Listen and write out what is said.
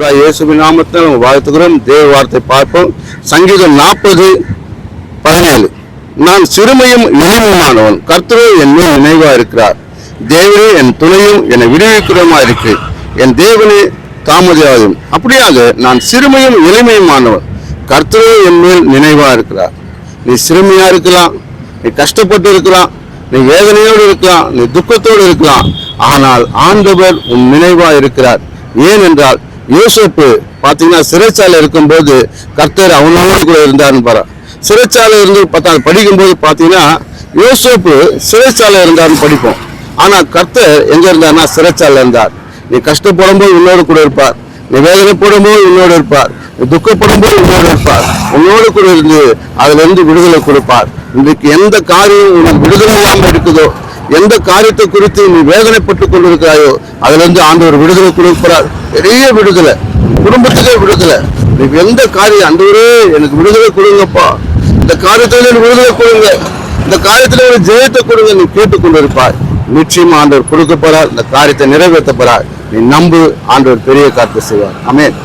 ஆண்டவராய் இயேசுவின் நாமத்தில் நம்ம வாழ்த்துகிறோம். தேவ வார்த்தை பார்ப்போம். சங்கீதம் 40:17. நான் சிறுமையும் இளமையுமானவன், கர்த்தரே என் மேல் நினைவா இருக்கிறார். தேவனே என் துணையும் என்னை விடுவிக்கிறமா இருக்கு, என் தேவனே தாமதியாகும். அப்படியாக நான் சிறுமையும் இளமையுமானவன், கர்த்தரே என் மேல் நினைவா இருக்கிறார். நீ சிறுமையா இருக்கலாம், நீ கஷ்டப்பட்டு இருக்கலாம், நீ வேதனையோடு இருக்கலாம், நீ துக்கத்தோடு இருக்கலாம். ஆனால் ஆண்டவர் உன் நினைவா இருக்கிறார். ஏன் என்றால் யோசேப்பு பார்த்தீங்கன்னா சிறைச்சாலை இருக்கும்போது கர்த்தர் அவனோடு கூட இருந்தாருன்னு பாரு. சிறைச்சாலை இருந்து படிக்கும்போது பார்த்தீங்கன்னா யோசேப்பு சிறைச்சாலை இருந்தாருன்னு படிப்போம். ஆனால் கர்த்தர் எங்க இருந்தார்னா சிறைச்சாலை இருந்தார். நீ கஷ்டப்படும் போது உன்னோடு கூட இருப்பார், நீ வேதனைப்படும் போது உன்னோடு இருப்பார், நீ துக்கப்படும் போது உன்னோடு இருப்பார், உன்னோடு கூட இருந்து அதுல இருந்து விடுதலை கொடுப்பார். இன்றைக்கு எந்த காரியம் உனக்கு விடுதலை இல்லாமல் இருக்குதோ, எந்த காரியத்தை குறித்து நீ வேதனைப்பட்டுக் கொண்டிருக்கிறாயோ அதுல இருந்து ஆண்டவர் விடுதலை கொடுக்கிறார். பெரிய விடுதலை, குடும்பத்துக்கே விடுதலை. நீ எந்த காரியம் ஆண்டவரே எனக்கு விடுதலை கொடுங்கப்பா, இந்த காரியத்துல எனக்கு விடுதலை கொடுங்க, இந்த காரியத்துல ஒரு ஜெயத்தை கொடுங்க, நீ கேட்டுக்கொண்டிருப்பார். நிச்சயமா ஆண்டவர் கொடுக்க போறார், இந்த காரியத்தை நிறைவேற்ற போறார். நீ நம்பு, ஆண்டவர் பெரிய காரியத்தை செய்வார். ஆமென்.